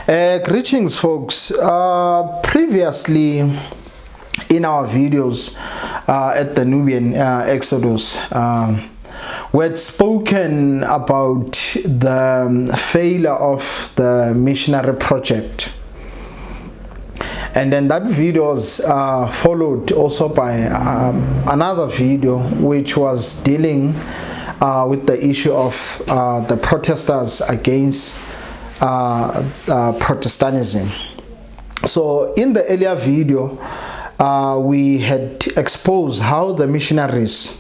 Greetings, folks. Previously, in our videos at the Nubian Exodus, we had spoken about the failure of the missionary project. And then that video was followed also by another video which was dealing with the issue of the protesters against Protestantism. So in the earlier video, we had exposed how the missionaries,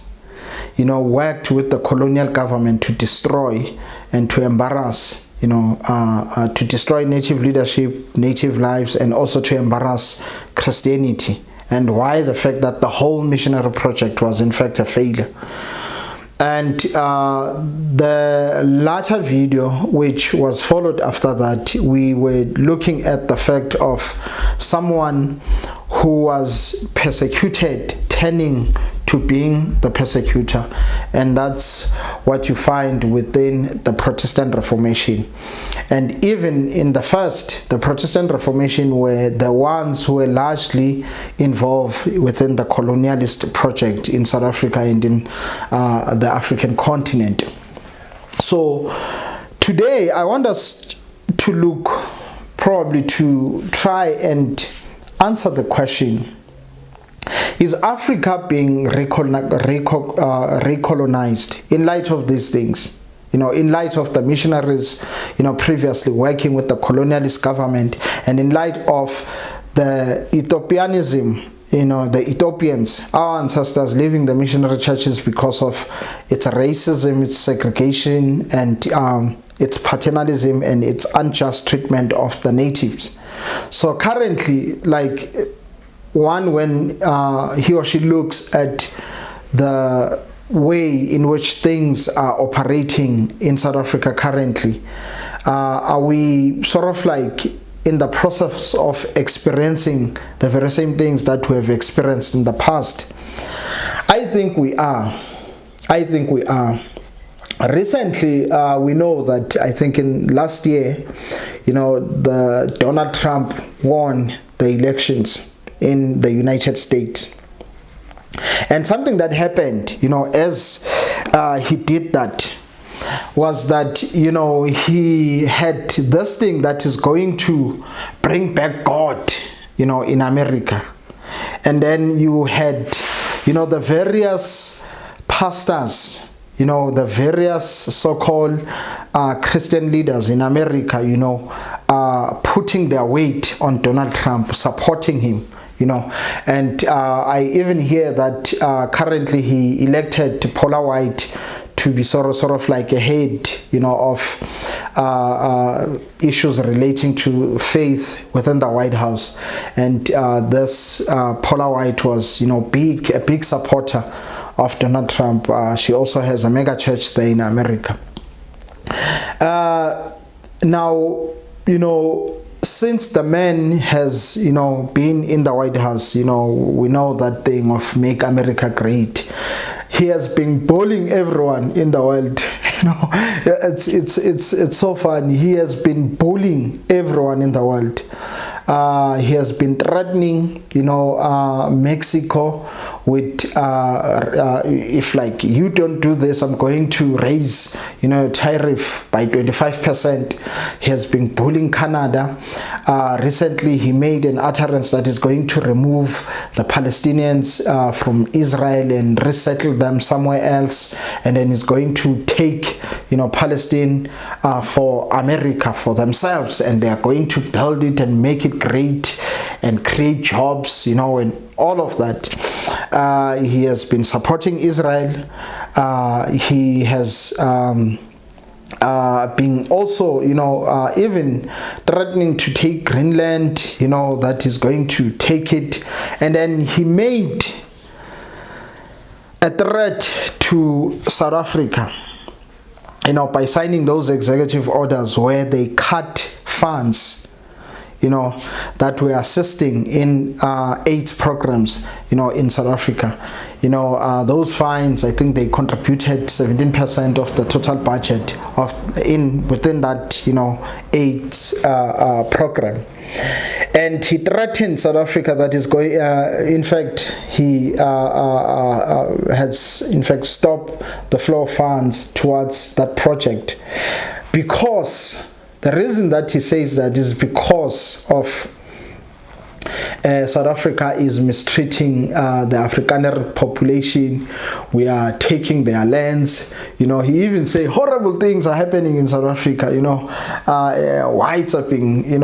worked with the colonial government to destroy and to embarrass, to destroy native leadership, native lives, and also to embarrass Christianity, and why the fact that the whole missionary project was in fact a failure. And the latter video, which was followed after that, we were looking at the fact of someone who was persecuted turning to being the persecutor, and that's what you find within the Protestant Reformation. And even in the Protestant Reformation were the ones who were largely involved within the colonialist project in South Africa and in the African continent. So today I want us to look, probably to try and answer the question: is Africa being recolonized in light of these things? In light of the missionaries, previously working with the colonialist government, and in light of the Ethiopianism, the Ethiopians, our ancestors leaving the missionary churches because of its racism, its segregation, and its paternalism and its unjust treatment of the natives. So currently, when he or she looks at the way in which things are operating in South Africa currently, are we sort of in the process of experiencing the very same things that we have experienced in the past? I think we are. Recently, we know that I think in last year, the Donald Trump won the elections in the United States. And something that happened, as he did that, was that, he had this thing that is going to bring back God, in America. And then you had, the various pastors, the various so-called Christian leaders in America, putting their weight on Donald Trump, supporting him. And I even hear that currently he elected Paula White to be sort of like a head, of issues relating to faith within the White House. And this Paula White was, a big supporter of Donald Trump. She also has a mega church there in America. Now, since the man has, been in the White House, we know that thing of make America great. He has been bullying everyone in the world. It's so fun. He has been bullying everyone in the world. He has been threatening, Mexico with if you don't do this, I'm going to raise, tariff by 25%. He has been bullying Canada. Recently, he made an utterance that is going to remove the Palestinians from Israel and resettle them somewhere else, and then he's going to take, Palestine for America, for themselves, and they are going to build it and make it great and create jobs, and all of that. He has been supporting Israel. He has been also, even threatening to take Greenland, that is going to take it. And then he made a threat to South Africa, by signing those executive orders where they cut funds, that were assisting in AIDS programs, in South Africa. Those fines, I think they contributed 17% of the total budget within that, AIDS program. And he threatened South Africa that is going. In fact, he has in fact stopped the flow of funds towards that project, because the reason that he says that is because of South Africa is mistreating the Afrikaner population. We are taking their lands. He even say horrible things are happening in South Africa. Whites are being,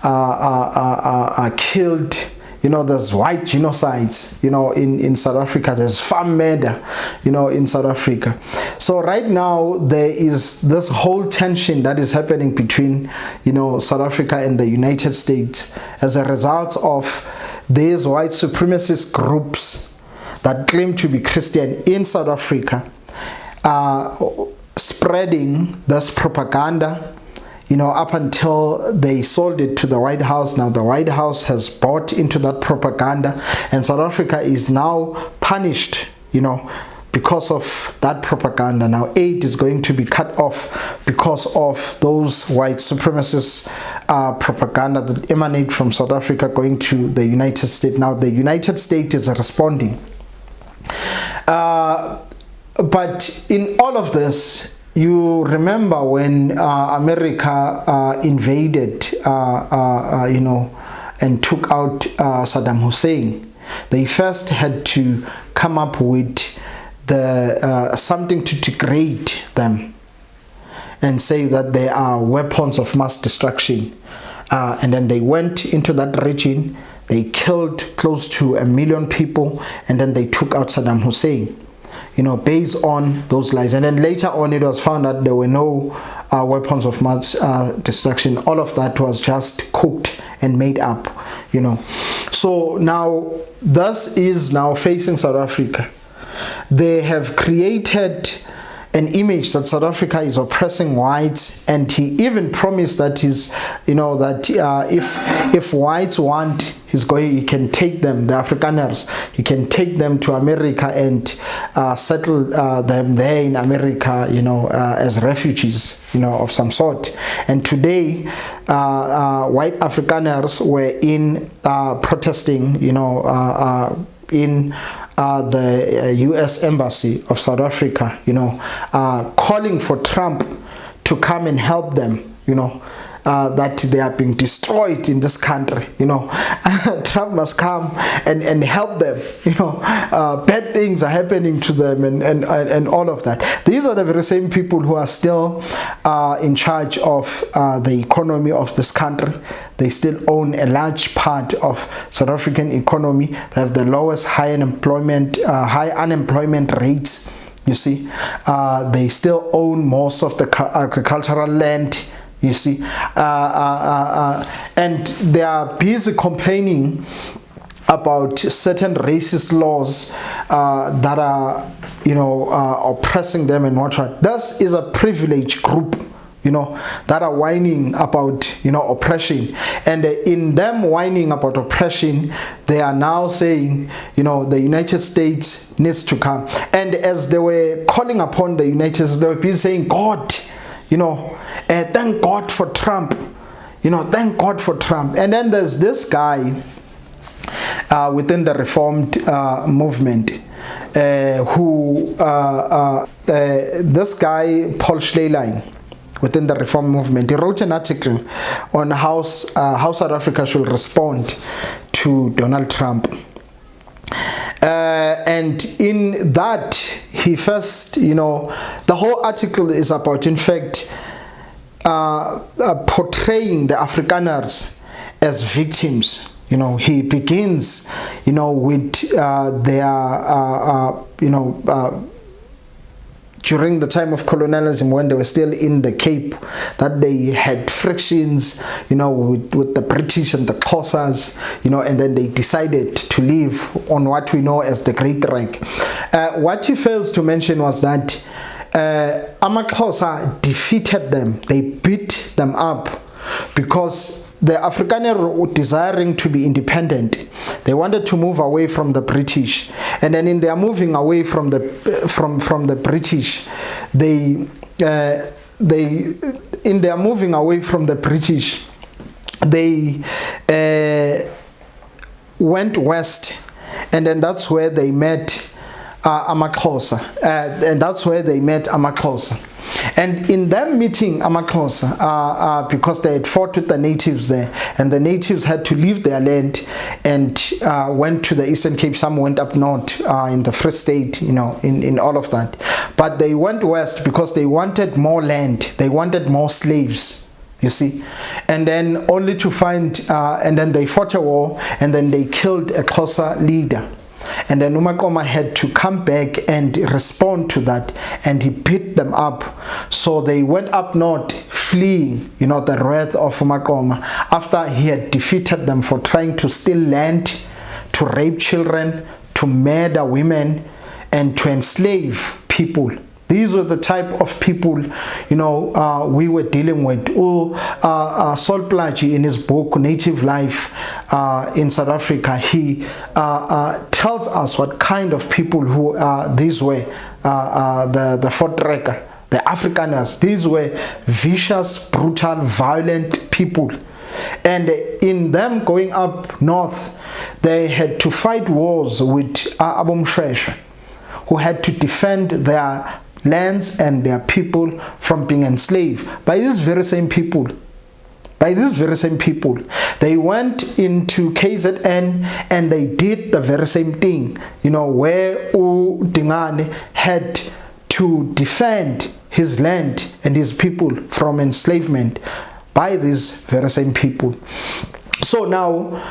are killed. There's white genocides, in South Africa. There's farm murder, in South Africa. So right now there is this whole tension that is happening between, South Africa and the United States as a result of these white supremacist groups that claim to be Christian in South Africa, spreading this propaganda, up until they sold it to the White House. Now the White House has bought into that propaganda, and South Africa is now punished, because of that propaganda. Now aid is going to be cut off because of those white supremacist propaganda that emanate from South Africa going to the United States. Now the United States is responding. But in all of this, you remember when America invaded, and took out Saddam Hussein, they first had to come up with something to degrade them and say that they are weapons of mass destruction. And then they went into that region, they killed close to 1 million people, and then they took out Saddam Hussein. Based on those lies. And then later on it was found that there were no weapons of mass destruction. All of that was just cooked and made up, So now this is now facing South Africa. They have created an image that South Africa is oppressing whites, and he even promised that if whites want, he can take them, the Afrikaners, he can take them to America and settle them there in America, as refugees, of some sort. And today, white Afrikaners were in protesting, in the U.S. Embassy of South Africa, calling for Trump to come and help them, that they are being destroyed in this country, Trump must come and help them, bad things are happening to them and all of that. These are the very same people who are still in charge of the economy of this country. They still own a large part of South African economy. They have the lowest high unemployment rates. You see, they still own most of the agricultural land. You see, and they are busy complaining about certain racist laws that are, oppressing them and whatnot. This is a privileged group, that are whining about, oppression. And in them whining about oppression, they are now saying, the United States needs to come. And as they were calling upon the United States, they were busy saying, God, thank God for Trump. Thank God for Trump. And then there's this guy within the Reformed movement this guy, Paul Schleierlein, within the Reform movement, he wrote an article on how South Africa should respond to Donald Trump. And in that, he first, the whole article is about, in fact, portraying the Afrikaners as victims. He begins, with their, during the time of colonialism, when they were still in the Cape, that they had frictions, with the British and the Xhosas, and then they decided to live on what we know as the Great Reich. What he fails to mention was that AmaXhosa defeated them. They beat them up because the Afrikaner were desiring to be independent. They wanted to move away from the British, and then in their moving away from the British, in their moving away from the British, they went west, and then that's where they met Amaxhosa, and that's where they met Amaxhosa. And in them meeting Amaxhosa, because they had fought with the natives there, and the natives had to leave their land and went to the Eastern Cape. Some went up north in the Free State, you know, in all of that. But they went west because they wanted more land. They wanted more slaves, you see. And then only to find, and then they fought a war, and then they killed a Xhosa leader. And then Umakoma had to come back and respond to that, and he beat them up. So they went up north, fleeing, you know, the wrath of Umakoma, after he had defeated them for trying to steal land, to rape children, to murder women, and to enslave people. These were the type of people, you know, we were dealing with. Sol Plaatje, in his book Native Life in South Africa, he tells us what kind of people who these were, the Voortrekker, the Afrikaners. These were vicious, brutal, violent people. And in them going up north, they had to fight wars with Abomshweshwe, who had to defend their lands and their people from being enslaved by these very same people. They went into KZN and they did the very same thing, you know, where Dingane had to defend his land and his people from enslavement by these very same people. So now,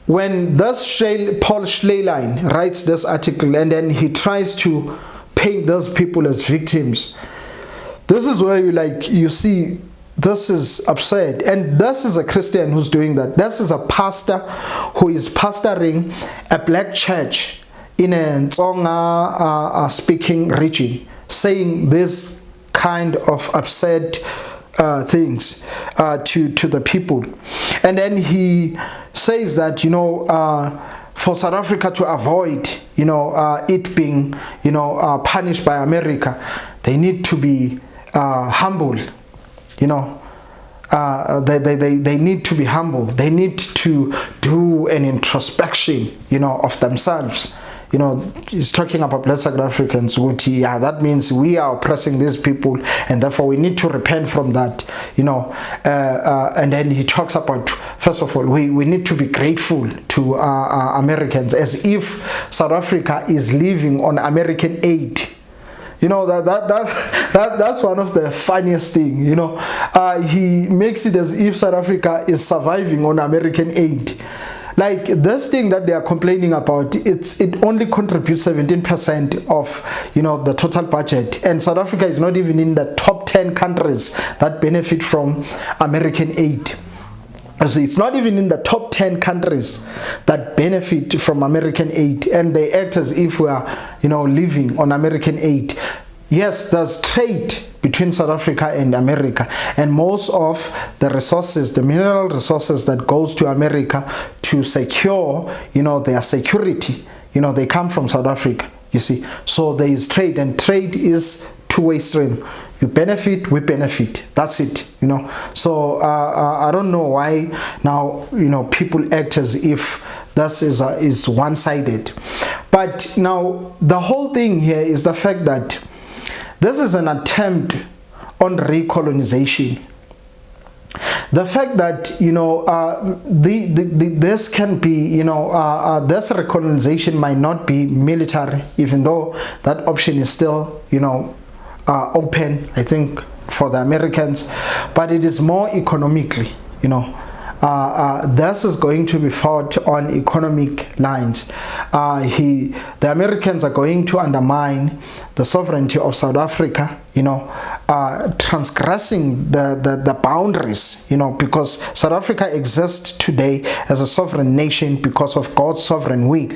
when this Paul Schleierlein writes this article, and then he tries to paint those people as victims, this is where you see this is absurd. And this is a Christian who's doing that. This is a pastor who is pastoring a black church in a Tsonga speaking region, saying this kind of absurd things to the people. And then he says that, you know, for South Africa to avoid, you know, it being, you know, punished by America, they need to be humble, you know. They need to be humble. They need to do an introspection, you know, of themselves. You know, he's talking about Black South Africans. Yeah, that means we are oppressing these people, and therefore we need to repent from that, you know. And then he talks about, first of all, we need to be grateful to Americans, as if South Africa is living on American aid. You know, that's one of the funniest things, you know. He makes it as if South Africa is surviving on American aid. Like, this thing that they are complaining about, it only contributes 17% of, you know, the total budget. And South Africa is not even in the top 10 countries that benefit from American aid. So it's not even in the top 10 countries that benefit from American aid, and they act as if we are, you know, living on American aid. Yes, there's trade between South Africa and America, and most of the resources, the mineral resources that goes to America to secure, you know, their security, you know, they come from South Africa, you see. So there is trade, and trade is two-way stream. You benefit, we benefit. That's it, you know. So I don't know why now, you know, people act as if this is one-sided. But now the whole thing here is the fact that this is an attempt on recolonization. The fact that, you know, this can be, you know, this recolonization might not be military, even though that option is still, you know, open, I think, for the Americans, but it is more economically, you know. This is going to be fought on economic lines. The Americans are going to undermine the sovereignty of South Africa, you know, transgressing the boundaries, you know, because South Africa exists today as a sovereign nation because of God's sovereign will.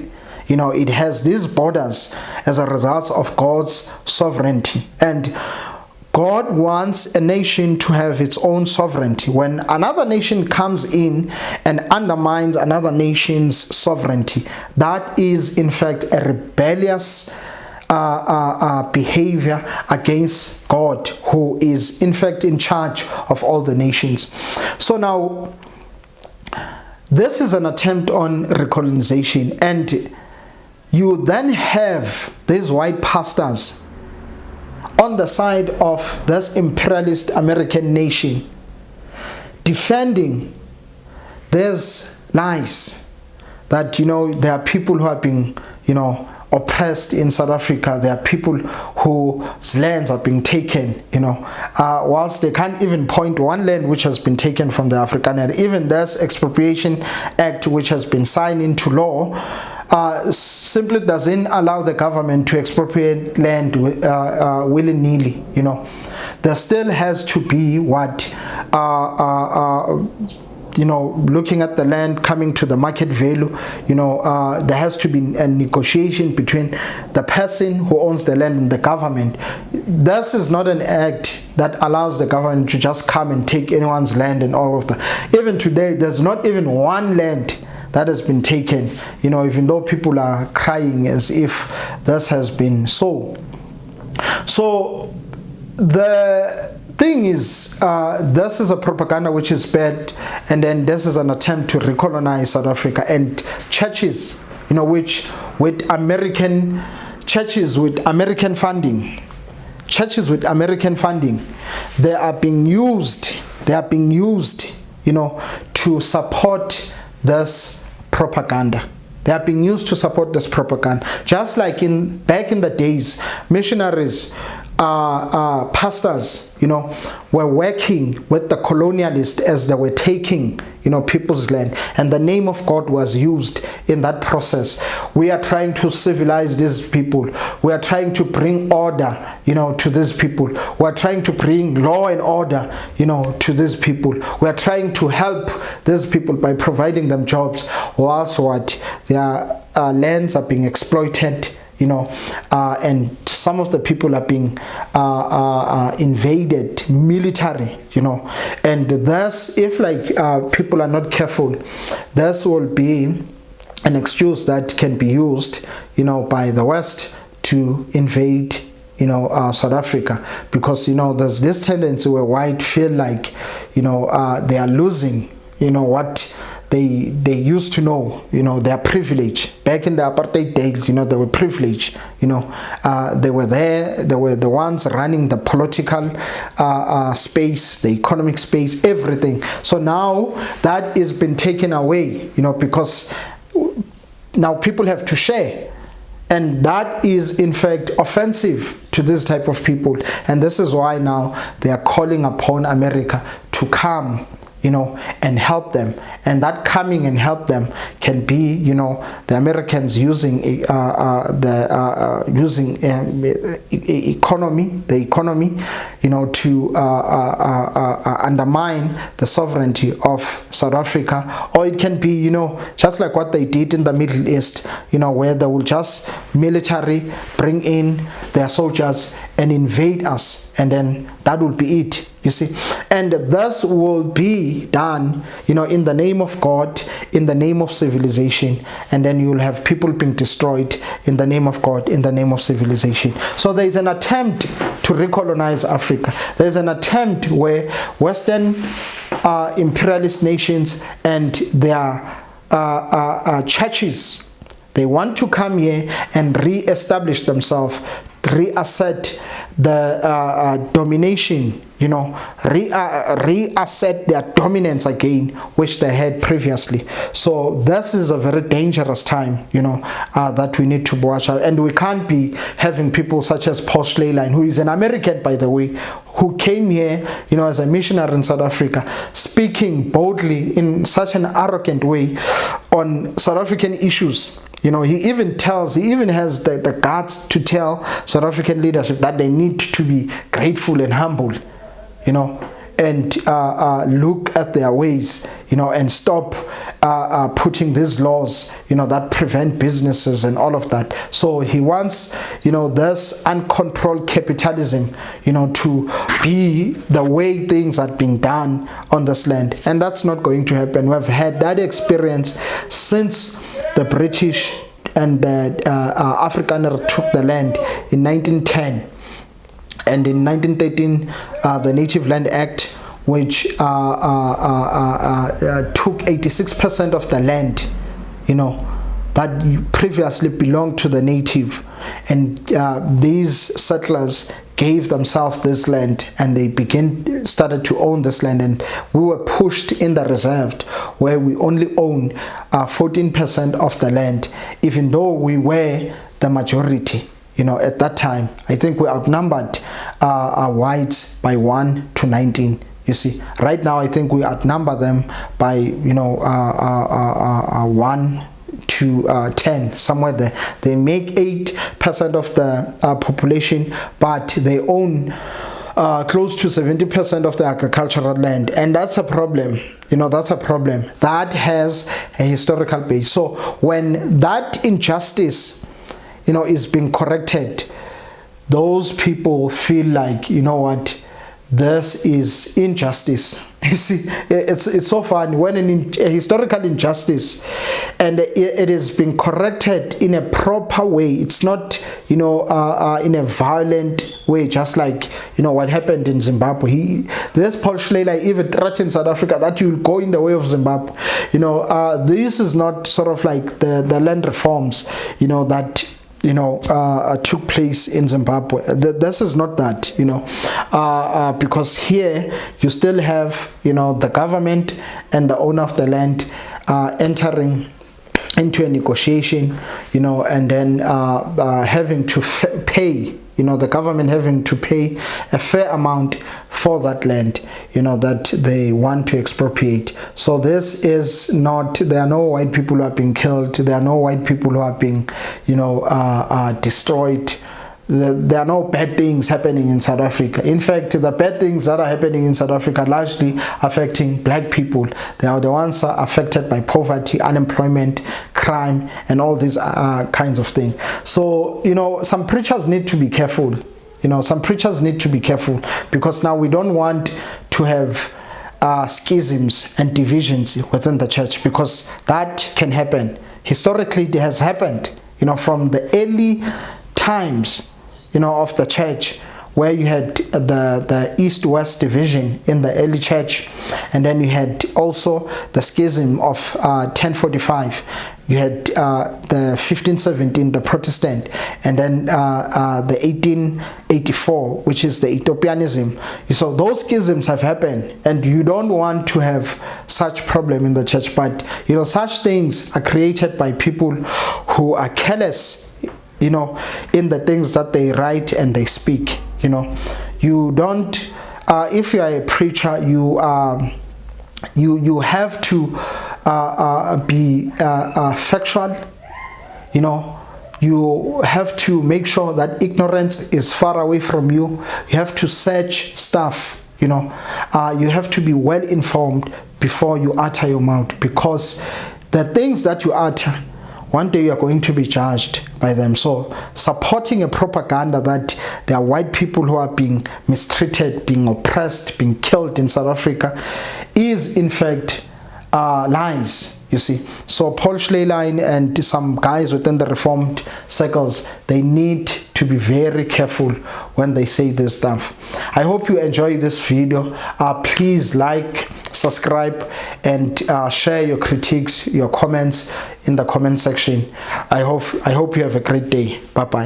You know, it has these borders as a result of God's sovereignty. And God wants a nation to have its own sovereignty. When another nation comes in and undermines another nation's sovereignty, that is in fact a rebellious behavior against God, who is in fact in charge of all the nations. So now, this is an attempt on recolonization, and you then have these white pastors on the side of this imperialist American nation defending these lies that, there are people who are being, oppressed in South Africa. There are people whose lands are being taken, whilst they can't even point one land which has been taken from the Afrikaner. Even this Expropriation Act, which has been signed into law, simply doesn't allow the government to expropriate land willy-nilly. There still has to be looking at the land coming to the market value. There has to be a negotiation between the person who owns the land and the government. This is not an act that allows the government to just come and take anyone's land and all of that. Even today, there's not even one land that has been taken, even though people are crying as if this has been so. So the thing is, this is a propaganda which is bad, and then this is an attempt to recolonize South Africa, and churches, which with American funding, they are being used, to support this propaganda. They are being used to support this propaganda. Just like back in the days, missionaries, pastors, were working with the colonialists as they were taking, people's land, and the name of God was used in that process. We are trying to civilize these people. We are trying to bring order, to these people. We are trying to bring law and order, to these people. We are trying to help these people by providing them jobs, whilst their lands are being exploited, and some of the people are being invaded military, and thus, if people are not careful, this will be an excuse that can be used, by the West to invade, South Africa, because there's this tendency where white feel like, they are losing, what they used to know, their privilege. Back in the apartheid days, they were privileged, they were there, they were the ones running the political space, the economic space, everything. So now that has been taken away, because now people have to share. And that is in fact offensive to this type of people. And this is why now they are calling upon America to come, and help them. And that coming and help them can be, the Americans using the economy, to undermine the sovereignty of South Africa. Or it can be, just like what they did in the Middle East, where they will just military bring in their soldiers and invade us, and then that will be it. You see, and this will be done, in the name of God, in the name of civilization, and then you will have people being destroyed in the name of God, in the name of civilization. So there is an attempt to recolonize Africa. There is an attempt where Western imperialist nations and their churches, they want to come here and re-establish themselves, reassert the domination, reassert their dominance again, which they had previously. So this is a very dangerous time, that we need to watch out. And we can't be having people such as Paul Schleiline, who is an American, by the way, who came here, as a missionary in South Africa, speaking boldly in such an arrogant way on South African issues. He even has the guts to tell South African leadership that they need to be grateful and humble, and look at their ways, and stop putting these laws, that prevent businesses and all of that. So he wants, this uncontrolled capitalism, to be the way things are being done on this land. And that's not going to happen. We've had that experience since the British and the Afrikaner took the land in 1910. And in 1913, the Native Land Act, which took 86% of the land, that previously belonged to the native, and these settlers gave themselves this land, and they started to own this land, and we were pushed in the reserved, where we only own 14% of the land, even though we were the majority. At that time, I think we outnumbered whites by 1 to 19. You see, right now I think we outnumber them by 1 to 10, somewhere there. They make 8% of the population, but they own close to 70% of the agricultural land, and that's a problem. That's a problem that has a historical base. So when that injustice is being corrected, those people feel like, what, this is injustice. You see, it's so funny when a historical injustice, and it is being corrected in a proper way. It's not, in a violent way, just like, what happened in Zimbabwe. This Paul Schleicher even threatened South Africa that you will go in the way of Zimbabwe. This is not sort of like the land reforms, that took place in Zimbabwe. This is not that, because here you still have, the government and the owner of the land entering into a negotiation, and then having to pay, the government having to pay a fair amount for that land, that they want to expropriate. So this is not, there are no white people who are being killed, there are no white people who are being, destroyed. There are no bad things happening in South Africa. In fact, the bad things that are happening in South Africa are largely affecting black people. They are the ones that are affected by poverty, unemployment, crime, and all these kinds of things. So, some preachers need to be careful. Some preachers need to be careful, because now we don't want to have schisms and divisions within the church, because that can happen. Historically, it has happened, from the early times, of the church, where you had the East-West division in the early church, and then you had also the schism of 1045. You had the 1517, the Protestant, and then the 1884, which is the Ethiopianism. So those schisms have happened, and you don't want to have such problem in the church. But such things are created by people who are careless, in the things that they write and they speak. You don't, if you are a preacher, you have to be factual. You have to make sure that ignorance is far away from you. You have to search stuff. You have to be well informed before you utter your mouth, because the things that you utter, one day you are going to be judged by them. So supporting a propaganda that there are white people who are being mistreated, being oppressed, being killed in South Africa is in fact lies, you see. So Paul Schleicher and some guys within the Reformed circles, they need to be very careful when they say this stuff. I hope you enjoy this video. Please like, subscribe, and share your critiques, your comments in the comment section. I hope you have a great day. Bye bye.